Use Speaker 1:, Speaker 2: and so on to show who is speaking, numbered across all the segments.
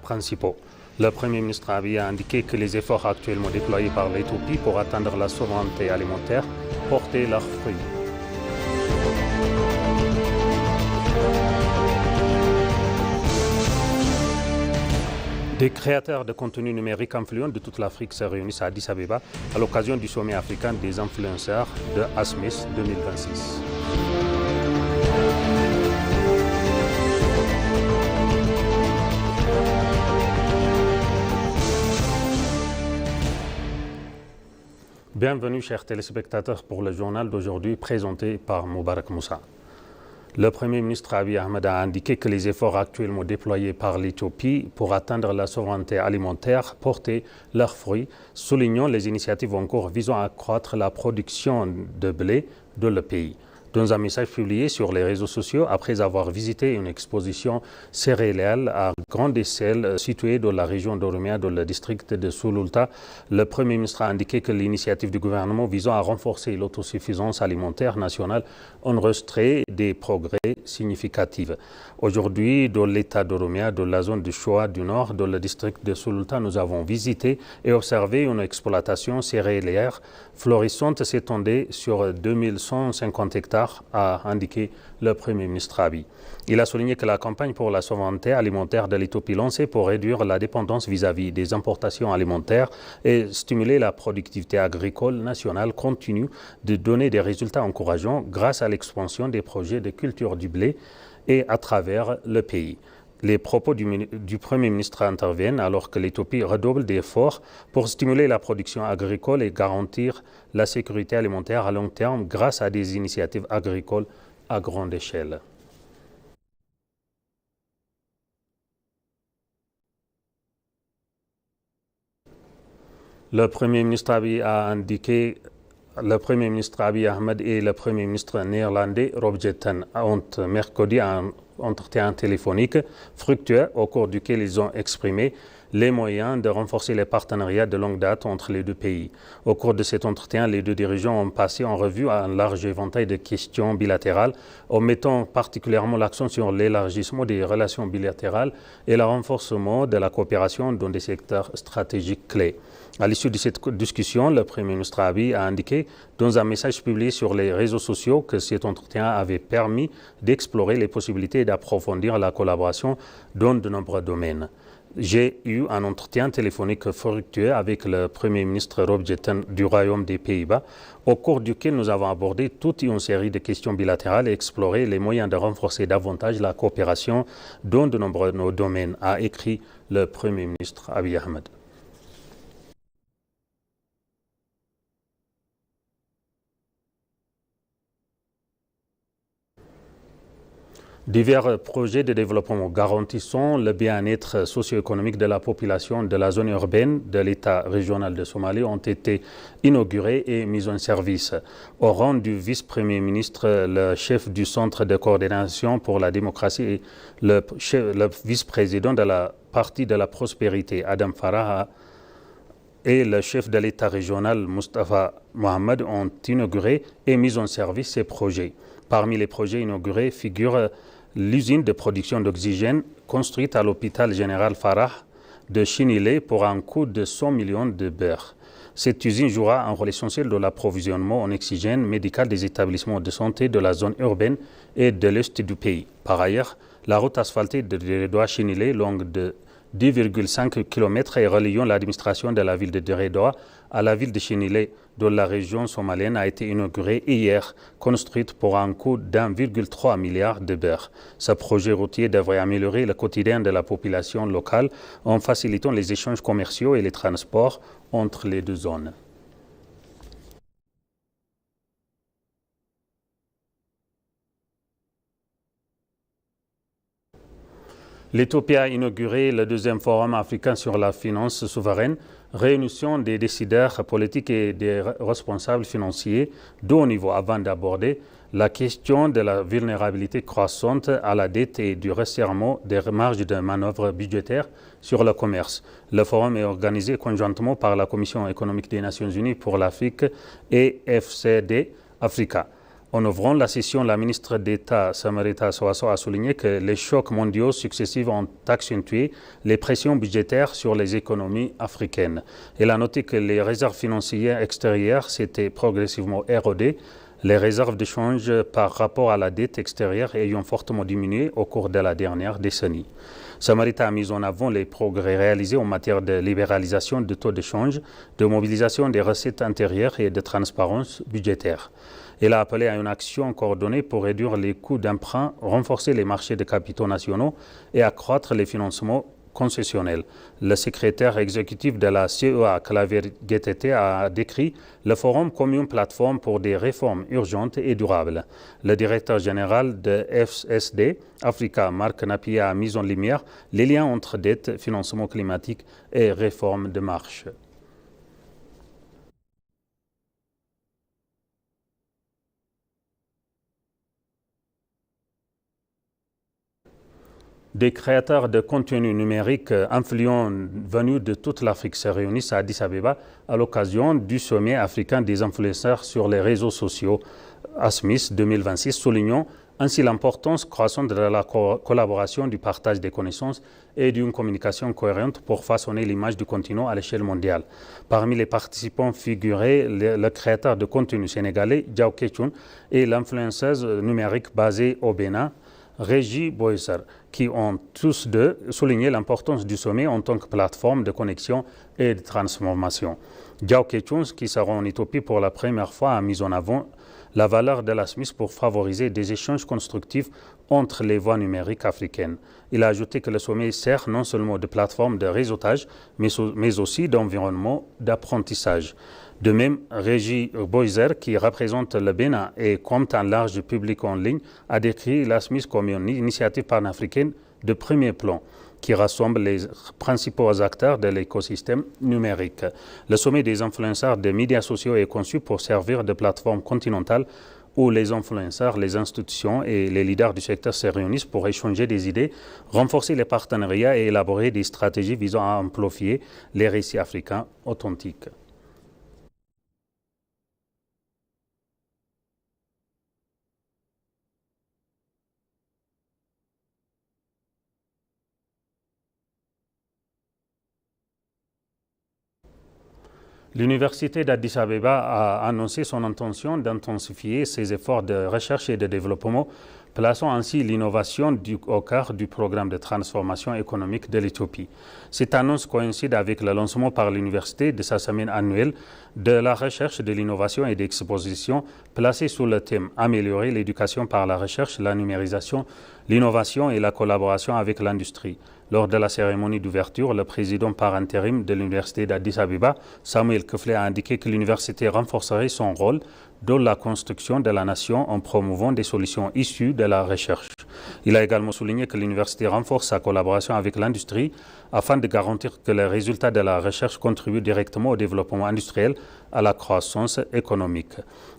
Speaker 1: principaux. Le Premier ministre Abiy a indiqué que les efforts actuellement déployés par l'Éthiopie pour atteindre la souveraineté alimentaire portaient leurs fruits. Des créateurs de contenu numérique influents de toute l'Afrique se réunissent à Addis Abeba à l'occasion du sommet africain des influenceurs de ASMIS 2026. Bienvenue chers téléspectateurs pour le journal d'aujourd'hui présenté par Moubarak Moussa. Le Premier ministre Abiy Ahmed a indiqué que les efforts actuellement déployés par l'Éthiopie pour atteindre la souveraineté alimentaire portaient leurs fruits, soulignant les initiatives en cours visant à accroître la production de blé dans le pays. Dans un message publié sur les réseaux sociaux, après avoir visité une exposition céréalière à grande échelle située dans la région d'Oromia, dans le district de Sululta, le Premier ministre a indiqué que l'initiative du gouvernement visant à renforcer l'autosuffisance alimentaire nationale enregistrait des progrès significatifs. Aujourd'hui, dans l'État d'Oromia, dans la zone de Shoa du Nord, dans le district de Sululta, nous avons visité et observé une exploitation céréalière florissante s'étendait sur 2150 hectares, a indiqué le Premier ministre Abiy. Il a souligné que la campagne pour la souveraineté alimentaire de l'Éthiopie lancée pour réduire la dépendance vis-à-vis des importations alimentaires et stimuler la productivité agricole nationale continue de donner des résultats encourageants grâce à l'expansion des projets de culture du blé et à travers le pays. Les propos du Premier ministre interviennent alors que l'Éthiopie redouble d'efforts pour stimuler la production agricole et garantir la sécurité alimentaire à long terme grâce à des initiatives agricoles à grande échelle. Le Premier ministre Abiy Ahmed et le Premier ministre néerlandais Rob Jetten ont mercredi un entretien téléphonique fructueux au cours duquel ils ont exprimé les moyens de renforcer les partenariats de longue date entre les deux pays. Au cours de cet entretien, les deux dirigeants ont passé en revue un large éventail de questions bilatérales, en mettant particulièrement l'accent sur l'élargissement des relations bilatérales et le renforcement de la coopération dans des secteurs stratégiques clés. À l'issue de cette discussion, le Premier ministre Abiy a indiqué dans un message publié sur les réseaux sociaux que cet entretien avait permis d'explorer les possibilités et d'approfondir la collaboration dans de nombreux domaines. J'ai eu un entretien téléphonique fructueux avec le Premier ministre Rob Jetten du Royaume des Pays-Bas, au cours duquel nous avons abordé toute une série de questions bilatérales et exploré les moyens de renforcer davantage la coopération dans de nombreux domaines, a écrit le Premier ministre Abiy Ahmed. Divers projets de développement garantissant le bien-être socio-économique de la population de la zone urbaine de l'État régional de Somalie ont été inaugurés et mis en service. Au rang du vice-premier ministre, le chef du Centre de coordination pour la démocratie et le vice-président de la Parti de la prospérité, Adam Farah, et le chef de l'État régional, Mustafa Mohamed, ont inauguré et mis en service ces projets. Parmi les projets inaugurés figure l'usine de production d'oxygène construite à l'hôpital général Farah de Chinilé pour un coût de 100 millions de beurre. Cette usine jouera un rôle essentiel dans l'approvisionnement en oxygène médical des établissements de santé de la zone urbaine et de l'est du pays. Par ailleurs, la route asphaltée de Deredoa Chinilé, longue de 10,5 km et reliant l'administration de la ville de Deredoa à la ville de Chinilé, dans la région somalienne, a été inaugurée hier, construite pour un coût d'1,3 milliard de beurre. Ce projet routier devrait améliorer le quotidien de la population locale en facilitant les échanges commerciaux et les transports entre les deux zones. L'Éthiopie a inauguré le deuxième forum africain sur la finance souveraine, réunion des décideurs politiques et des responsables financiers de haut niveau avant d'aborder la question de la vulnérabilité croissante à la dette et du resserrement des marges de manœuvre budgétaires sur le commerce. Le forum est organisé conjointement par la Commission économique des Nations Unies pour l'Afrique et FCD Africa. En ouvrant la session, la ministre d'État Samarita Sowaso a souligné que les chocs mondiaux successifs ont accentué les pressions budgétaires sur les économies africaines. Elle a noté que les réserves financières extérieures s'étaient progressivement érodées, les réserves de change par rapport à la dette extérieure ayant fortement diminué au cours de la dernière décennie. Samarita a mis en avant les progrès réalisés en matière de libéralisation de taux de change, de mobilisation des recettes intérieures et de transparence budgétaire. Elle a appelé à une action coordonnée pour réduire les coûts d'emprunt, renforcer les marchés de capitaux nationaux et accroître les financements concessionnels. Le secrétaire exécutif de la CEA, Claver Guetete, a décrit le forum comme une plateforme pour des réformes urgentes et durables. Le directeur général de FSD, Africa, Marc Napier, a mis en lumière les liens entre dette, financement climatique et réforme de marche. Des créateurs de contenu numérique influents venus de toute l'Afrique se réunissent à Addis Abeba à l'occasion du sommet africain des influenceurs sur les réseaux sociaux ASMIS 2026, soulignant ainsi l'importance croissante de la collaboration, du partage des connaissances et d'une communication cohérente pour façonner l'image du continent à l'échelle mondiale. Parmi les participants figuraient le créateur de contenu sénégalais, Diao Ketchoun, et l'influenceuse numérique basée au Bénin, Régie Boisser, qui ont tous deux souligné l'importance du sommet en tant que plateforme de connexion et de transformation. Diao Ketchoun, qui sera en Éthiopie pour la première fois, a mis en avant la valeur de l'ASMIS pour favoriser des échanges constructifs entre les voies numériques africaines. Il a ajouté que le sommet sert non seulement de plateforme de réseautage, mais aussi d'environnement d'apprentissage. De même, Régie Boiser, qui représente le Bénin et compte un large public en ligne, a décrit l'ASMIS comme une initiative panafricaine de premier plan qui rassemble les principaux acteurs de l'écosystème numérique. Le sommet des influenceurs des médias sociaux est conçu pour servir de plateforme continentale où les influenceurs, les institutions et les leaders du secteur se réunissent pour échanger des idées, renforcer les partenariats et élaborer des stratégies visant à amplifier les récits africains authentiques. L'Université d'Addis Abeba a annoncé son intention d'intensifier ses efforts de recherche et de développement, plaçant ainsi l'innovation au cœur du programme de transformation économique de l'Éthiopie. Cette annonce coïncide avec le lancement par l'Université de sa semaine annuelle de la recherche, de l'innovation et d'exposition placée sous le thème « Améliorer l'éducation par la recherche, la numérisation, l'innovation et la collaboration avec l'industrie ». Lors de la cérémonie d'ouverture, le président par intérim de l'Université d'Addis Abeba, Samuel Kefle, a indiqué que l'université renforcerait son rôle dans la construction de la nation en promouvant des solutions issues de la recherche. Il a également souligné que l'université renforce sa collaboration avec l'industrie afin de garantir que les résultats de la recherche contribuent directement au développement industriel, à la croissance économique.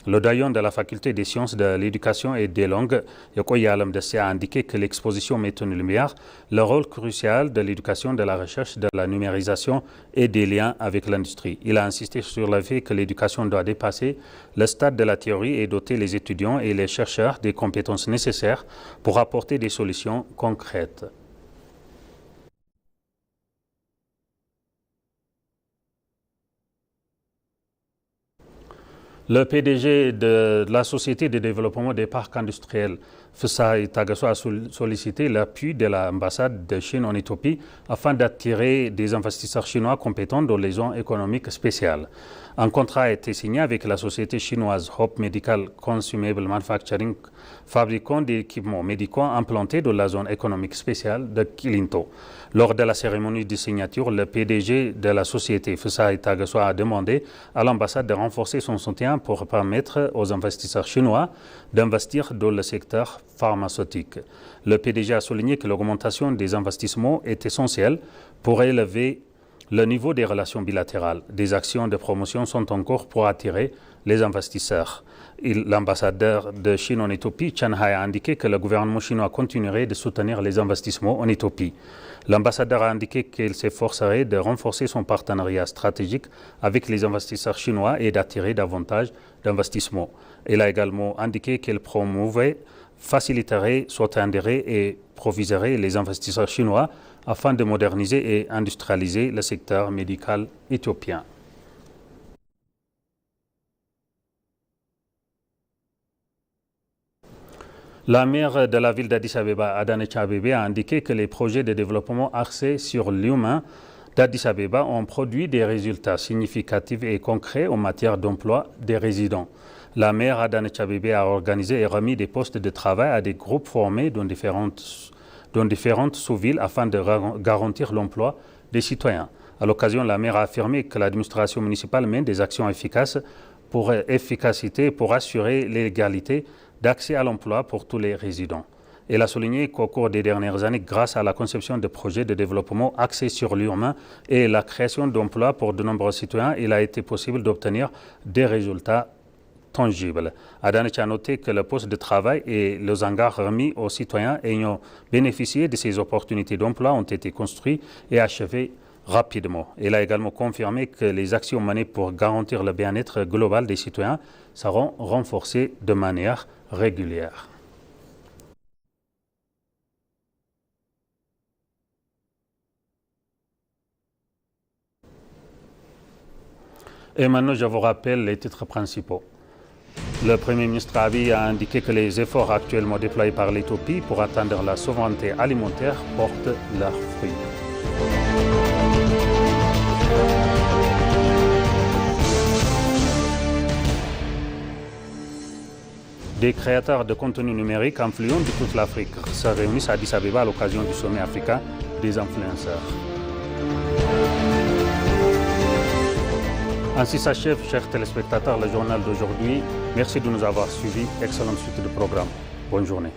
Speaker 1: Le doyen de la faculté des sciences de l'éducation et des langues, Yokoya Alamdessi, a indiqué que l'exposition met en lumière le rôle crucial de l'éducation, de la recherche, de la numérisation et des liens avec l'industrie. Il a insisté sur le fait que l'éducation doit dépasser le stade de la théorie et doter les étudiants et les chercheurs des compétences nécessaires pour apporter des solutions concrètes. Le PDG de la Société de développement des parcs industriels, Fessaye Tagasso, a sollicité l'appui de l'ambassade de Chine en Éthiopie afin d'attirer des investisseurs chinois compétents dans les zones économiques spéciales. Un contrat a été signé avec la société chinoise Hope Medical Consumable Manufacturing, fabricant d'équipements médicaux implantés dans la zone économique spéciale de Kilinto. Lors de la cérémonie de signature, le PDG de la société, Fessaye Tagasso, a demandé à l'ambassade de renforcer son soutien pour permettre aux investisseurs chinois d'investir dans le secteur pharmaceutique. Le PDG a souligné que l'augmentation des investissements est essentielle pour élever Le niveau des relations bilatérales, des actions de promotion sont en cours pour attirer les investisseurs. L'ambassadeur de Chine en Éthiopie, Chen Hai, a indiqué que le gouvernement chinois continuerait de soutenir les investissements en Éthiopie. L'ambassadeur a indiqué qu'il s'efforcerait de renforcer son partenariat stratégique avec les investisseurs chinois et d'attirer davantage d'investissements. Il a également indiqué qu'il promouvait, faciliterait, soutiendrait et proviserait les investisseurs chinois afin de moderniser et industrialiser le secteur médical éthiopien. La maire de la ville d'Addis Abeba, Adanecha Abebe, a indiqué que les projets de développement axés sur l'humain d'Addis Abeba ont produit des résultats significatifs et concrets en matière d'emploi des résidents. La maire Adanecha Abebe a organisé et remis des postes de travail à des groupes formés dans différentes sous-villes afin de garantir l'emploi des citoyens. À l'occasion, la maire a affirmé que l'administration municipale mène des actions efficaces pour assurer l'égalité d'accès à l'emploi pour tous les résidents. Elle a souligné qu'au cours des dernières années, grâce à la conception de projets de développement axés sur l'humain et la création d'emplois pour de nombreux citoyens, il a été possible d'obtenir des résultats tangibles. Adanecha a noté que le poste de travail et les hangars remis aux citoyens ayant bénéficié de ces opportunités d'emploi ont été construits et achevés rapidement. Elle a également confirmé que les actions menées pour garantir le bien-être global des citoyens seront renforcées de manière régulière. Et maintenant, je vous rappelle les titres principaux. Le Premier ministre Abiy a indiqué que les efforts actuellement déployés par l'Éthiopie pour atteindre la souveraineté alimentaire portent leurs fruits. Des créateurs de contenu numérique influents de toute l'Afrique se réunissent à Addis Abeba à l'occasion du sommet africain des influenceurs. Ainsi s'achève, chers téléspectateurs, le journal d'aujourd'hui. Merci de nous avoir suivis. Excellente suite de programme. Bonne journée.